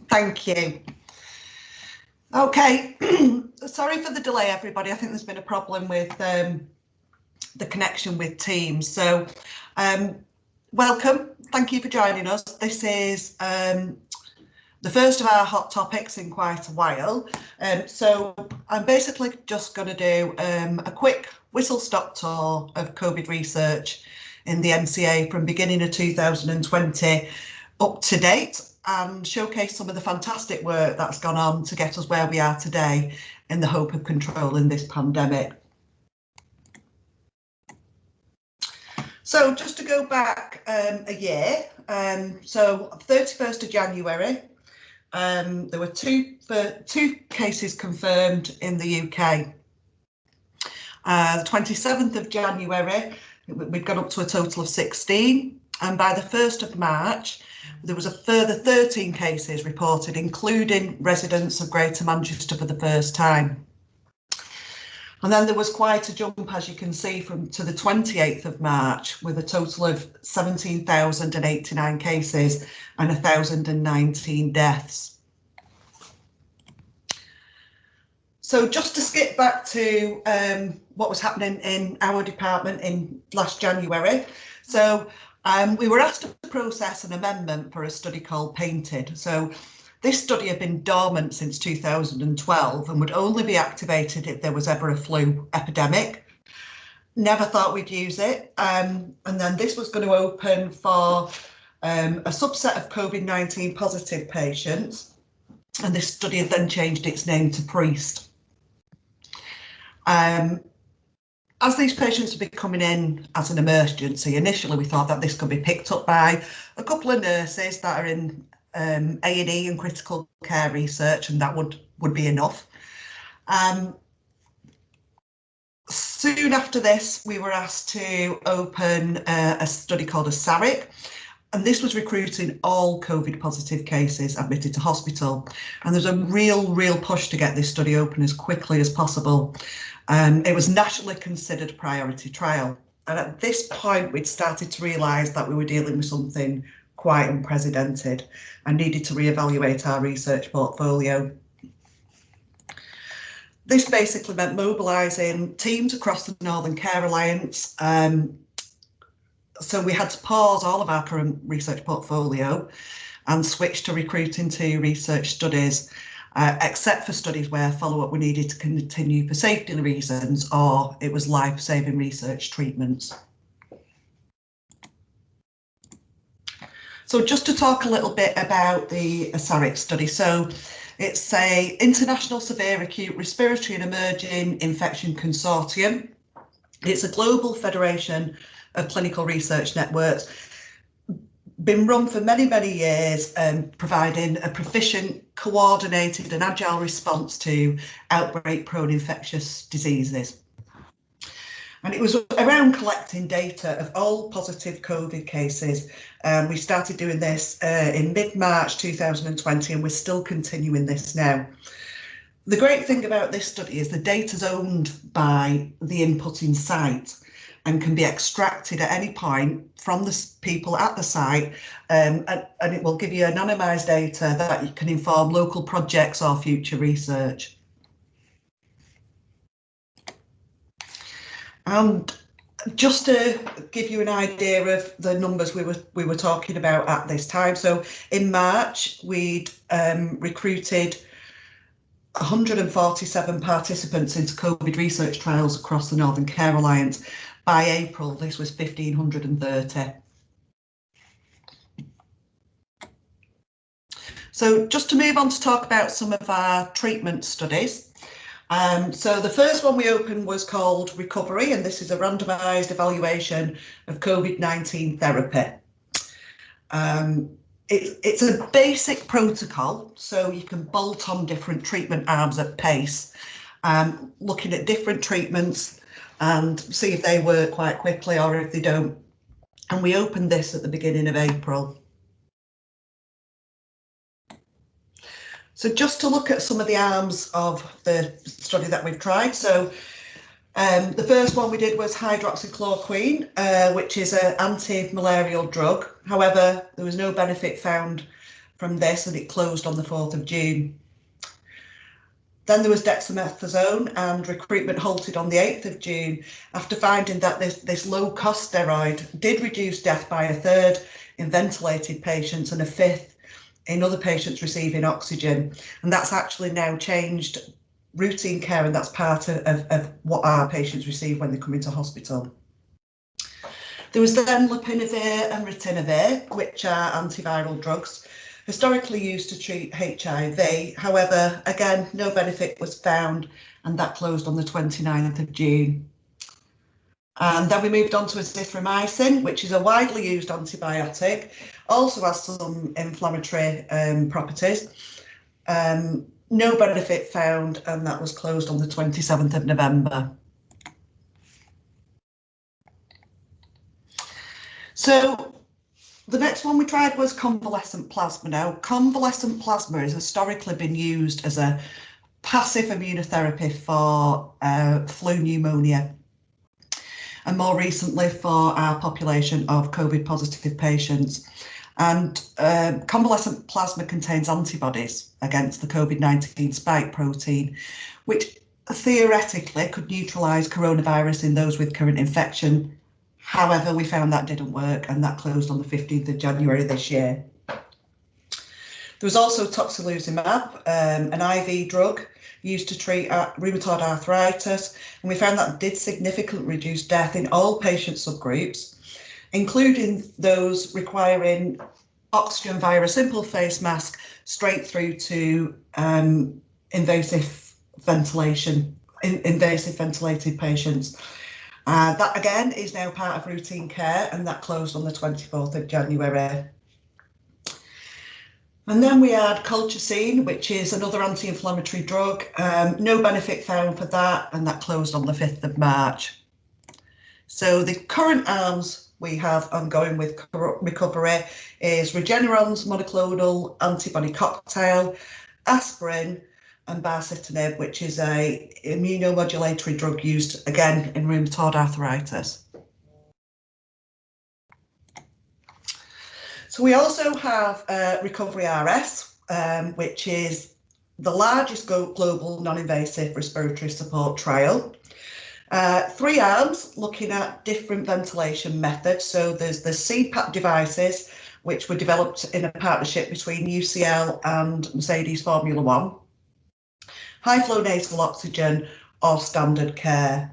Thank you. Okay, sorry for the delay, everybody. I think there's been a problem with the connection with Teams. So welcome. Thank you for joining us. This is the first of our hot topics in quite a while. So I'm basically just going to do a quick whistle-stop tour of COVID research in the MCA from beginning of 2020 up to date, and showcase some of the fantastic work that's gone on to get us where we are today in the hope of controlling this pandemic. So just to go back a year, so 31st of January, there were two cases confirmed in the UK. The 27th of January, we'd gone up to a total of 16, and by the 1st of March, there was a further 13 cases reported, including residents of Greater Manchester for the first time. And then there was quite a jump, as you can see, to the 28th of March, with a total of 17,089 cases and 1,019 deaths. So just to skip back to what was happening in our department in last January. So we were asked to process an amendment for a study called Painted. So this study had been dormant since 2012 and would only be activated if there was ever a flu epidemic. Never thought we'd use it. And then this was going to open for a subset of COVID-19 positive patients. And this study had then changed its name to Priest. As these patients would be coming in as an emergency, initially we thought that this could be picked up by a couple of nurses that are in A&E and critical care research, and that would be enough. Soon after this, we were asked to open a study called a SARIC, and this was recruiting all COVID positive cases admitted to hospital. And there's a real push to get this study open as quickly as possible. It was nationally considered a priority trial. And at this point, we'd started to realise that we were dealing with something quite unprecedented and needed to reevaluate our research portfolio. This basically meant mobilising teams across the Northern Care Alliance. So we had to pause all of our current research portfolio and switch to recruiting to research studies, except for studies where follow-up we needed to continue for safety reasons or it was life-saving research treatments. So just to talk a little bit about the SARIC study. So it's a International Severe Acute Respiratory and Emerging Infection Consortium. It's a global federation of clinical research networks, been run for many years, providing a proficient, coordinated and agile response to outbreak-prone infectious diseases. And it was around collecting data of all positive COVID cases. We started doing this in mid-March 2020, and we're still continuing this now. The great thing about this study is the data is owned by the inputting site and can be extracted at any point from the people at the site, and it will give you anonymised data that can inform local projects or future research. And just to give you an idea of the numbers we were talking about at this time, so in March we'd recruited 147 participants into COVID research trials across the Northern Care Alliance. By April, this was 1,530. So just to move on to talk about some of our treatment studies. So the first one we opened was called Recovery, and this is a randomised evaluation of COVID-19 therapy. It's a basic protocol, so you can bolt on different treatment arms at pace, looking at different treatments and see if they work quite quickly or if they don't. And we opened this at the beginning of April. So just to look at some of the arms of the study that we've tried. So the first one we did was hydroxychloroquine, which is an anti-malarial drug. However, there was no benefit found from this, and it closed on the 4th of June. Then there was dexamethasone, and recruitment halted on the 8th of June after finding that this low-cost steroid did reduce death by a third in ventilated patients and a fifth in other patients receiving oxygen. And that's actually now changed routine care, and that's part of what our patients receive when they come into hospital. There was then lopinavir and ritonavir, which are antiviral drugs, historically used to treat HIV. However, again, no benefit was found, and that closed on the 29th of June. And then we moved on to azithromycin, which is a widely used antibiotic, also has some inflammatory properties. No benefit found, and that was closed on the 27th of November. So the next one we tried was convalescent plasma. Now, convalescent plasma has historically been used as a passive immunotherapy for flu pneumonia, and more recently for our population of COVID positive patients. And convalescent plasma contains antibodies against the COVID-19 spike protein, which theoretically could neutralise coronavirus in those with current infection. However, we found that didn't work, and that closed on the 15th of January this year. There was also tocilizumab, an IV drug used to treat rheumatoid arthritis, and we found that did significantly reduce death in all patient subgroups, including those requiring oxygen via a simple face mask straight through to invasive ventilated patients. That again is now part of routine care, and that closed on the 24th of January. And then we had colchicine, which is another anti-inflammatory drug. No benefit found for that, and that closed on the 5th of March. So the current arms we have ongoing with recovery is Regeneron's monoclonal antibody cocktail, aspirin, and baricitinib, which is a immunomodulatory drug used again in rheumatoid arthritis. So we also have Recovery RS, which is the largest global non-invasive respiratory support trial. 3 arms looking at different ventilation methods. So there's the CPAP devices, which were developed in a partnership between UCL and Mercedes Formula One. High flow nasal oxygen or standard care.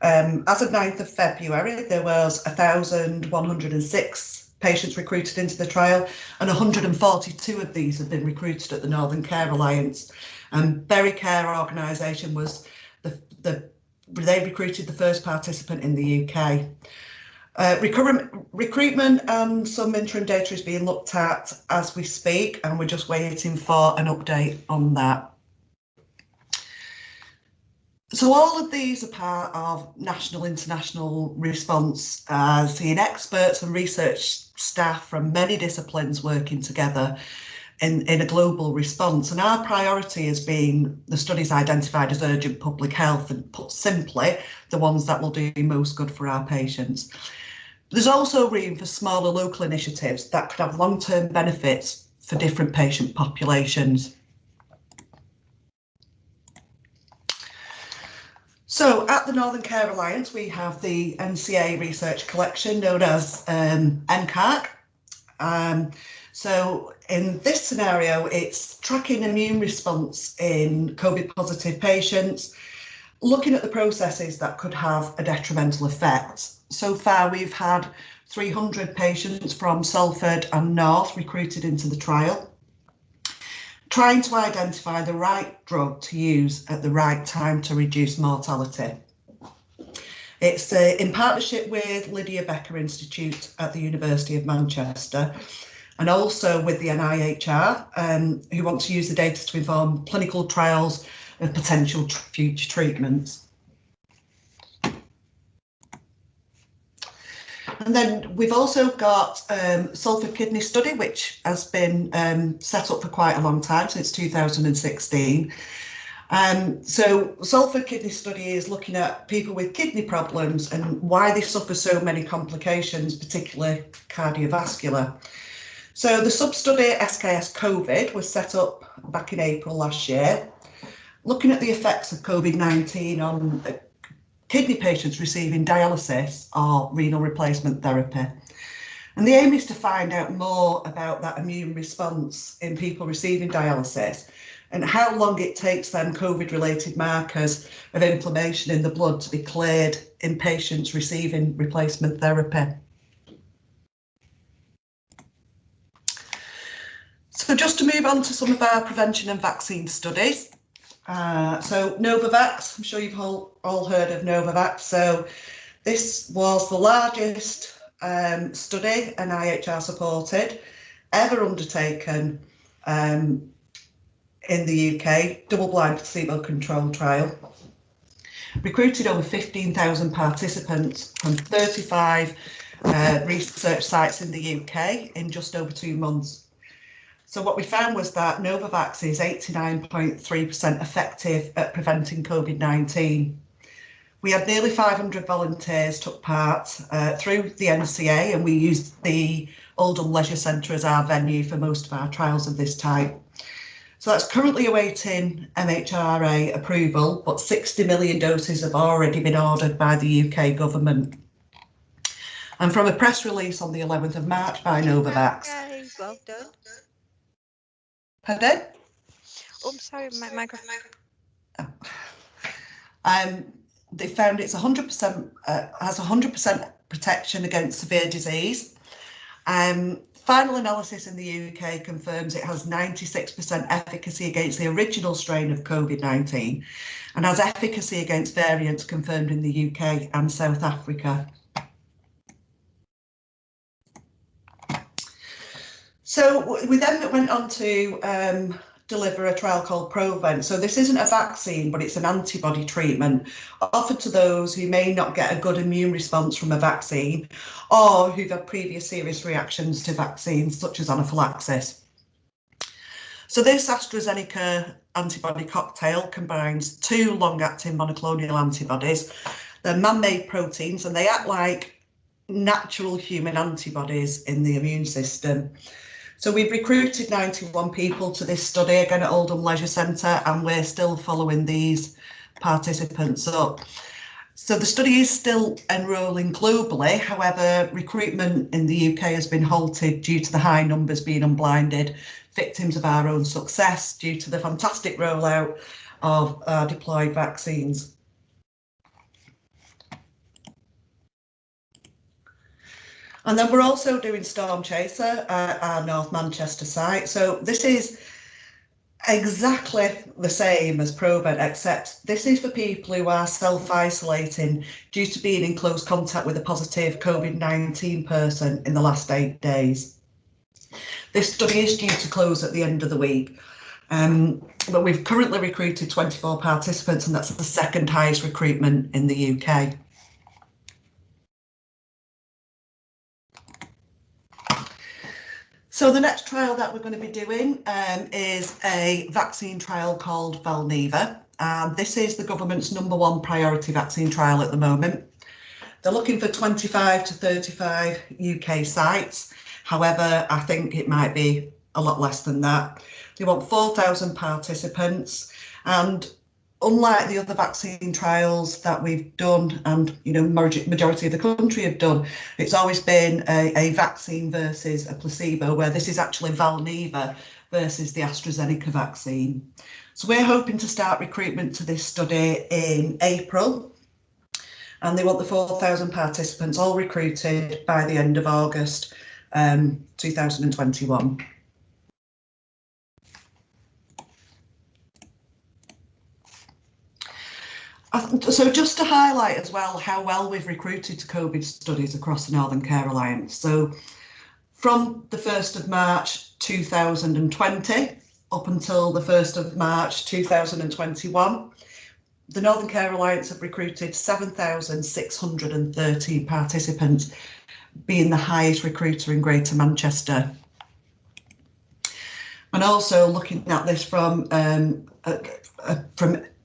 As of 9th of February, there was 1,106 patients recruited into the trial, and 142 of these have been recruited at the Northern Care Alliance. And Berry Care organisation was they recruited the first participant in the UK. Recruitment and some interim data is being looked at as we speak, and we're just waiting for an update on that. So all of these are part of national, international response, seeing experts and research staff from many disciplines working together in a global response. And our priority has been the studies identified as urgent public health, and put simply, the ones that will do most good for our patients. There's also room for smaller local initiatives that could have long-term benefits for different patient populations. So at the Northern Care Alliance, we have the NCA research collection known as NCARC. So in this scenario, it's tracking immune response in COVID positive patients, looking at the processes that could have a detrimental effect. So far, we've had 300 patients from Salford and North recruited into the trial, trying to identify the right drug to use at the right time to reduce mortality. It's in partnership with Lydia Becker Institute at the University of Manchester, and also with the NIHR, who want to use the data to inform clinical trials of potential future treatments. And then we've also got Salford Kidney Study, which has been set up for quite a long time, since 2016. So Salford Kidney Study is looking at people with kidney problems and why they suffer so many complications, particularly cardiovascular. So the sub-study SKS COVID was set up back in April last year, looking at the effects of COVID-19 on kidney patients receiving dialysis or renal replacement therapy. And the aim is to find out more about that immune response in people receiving dialysis and how long it takes them COVID-related markers of inflammation in the blood to be cleared in patients receiving replacement therapy. So just to move on to some of our prevention and vaccine studies. So Novavax, I'm sure you've all heard of Novavax. So this was the largest study, NIHR supported, ever undertaken in the UK, double-blind placebo-controlled trial. Recruited over 15,000 participants from 35 research sites in the UK in just over 2 months. So what we found was that Novavax is 89.3% effective at preventing COVID-19. We had nearly 500 volunteers took part through the NCA, and we used the Oldham Leisure Centre as our venue for most of our trials of this type. So that's currently awaiting MHRA approval, but 60 million doses have already been ordered by the UK government. And from a press release on the 11th of March by Novavax. Okay, well done. Pardon? Oh, sorry, my microphone. They found it's 100% has 100% protection against severe disease. Final analysis in the UK confirms it has 96% efficacy against the original strain of COVID-19 and has efficacy against variants confirmed in the UK and South Africa. So we then went on to deliver a trial called Provent. So this isn't a vaccine, but it's an antibody treatment offered to those who may not get a good immune response from a vaccine or who've had previous serious reactions to vaccines, such as anaphylaxis. So this AstraZeneca antibody cocktail combines 2 long-acting monoclonal antibodies. They're man-made proteins and they act like natural human antibodies in the immune system. So we've recruited 91 people to this study, again at Oldham Leisure Centre, and we're still following these participants up. So the study is still enrolling globally. However, recruitment in the UK has been halted due to the high numbers being unblinded, victims of our own success due to the fantastic rollout of our deployed vaccines. And then we're also doing Storm Chaser at our North Manchester site. So this is exactly the same as Provent, except this is for people who are self-isolating due to being in close contact with a positive COVID-19 person in the last 8 days. This study is due to close at the end of the week, but we've currently recruited 24 participants, and that's the second highest recruitment in the UK. So the next trial that we're going to be doing is a vaccine trial called Valneva. This is the government's #1 priority vaccine trial at the moment. They're looking for 25 to 35 UK sites. However, I think it might be a lot less than that. They want 4,000 participants, and unlike the other vaccine trials that we've done, and majority of the country have done, it's always been a vaccine versus a placebo, where this is actually Valneva versus the AstraZeneca vaccine. So we're hoping to start recruitment to this study in April, and they want the 4,000 participants all recruited by the end of August 2021. So just to highlight as well how well we've recruited to COVID studies across the Northern Care Alliance. So from the 1st of March 2020 up until the 1st of March 2021, the Northern Care Alliance have recruited 7,613 participants, being the highest recruiter in Greater Manchester. And also looking at this from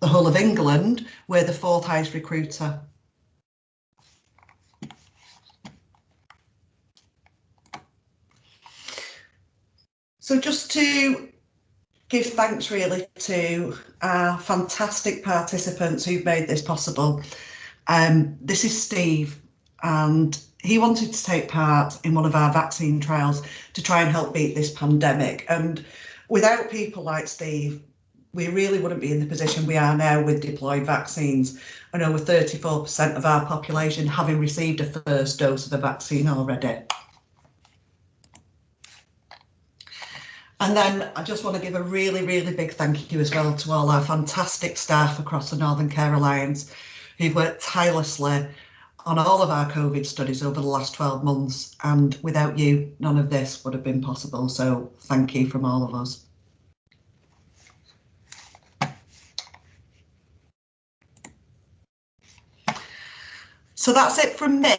the whole of England, we're the 4th highest recruiter. So just to give thanks really to our fantastic participants who've made this possible. This is Steve, and he wanted to take part in one of our vaccine trials to try and help beat this pandemic. And without people like Steve, we really wouldn't be in the position we are now with deployed vaccines, and over 34% of our population having received a first dose of the vaccine already. And then I just want to give a really, really big thank you as well to all our fantastic staff across the Northern Care Alliance who've worked tirelessly on all of our COVID studies over the last 12 months. And without you, none of this would have been possible. So thank you from all of us. So that's it from me.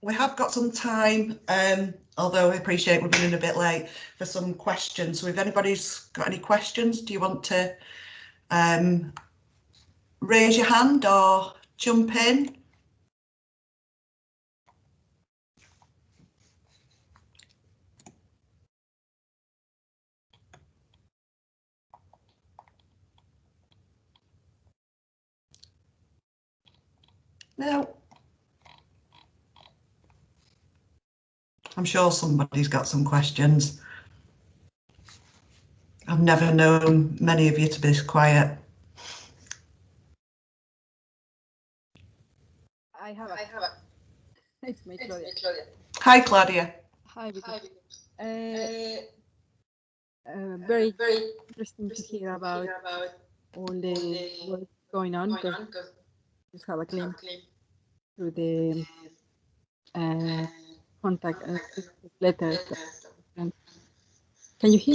We have got some time, although I appreciate we're running a bit late, for some questions. So if anybody's got any questions, do you want to raise your hand or jump in? No. I'm sure somebody's got some questions. I've never known many of you to be this quiet. I have a. It's me, Claudia. Hi, Claudia. Hi, Vikki. Very interesting to hear about all the work going on, because you have a glimpse through the contact letters. Can you hear me?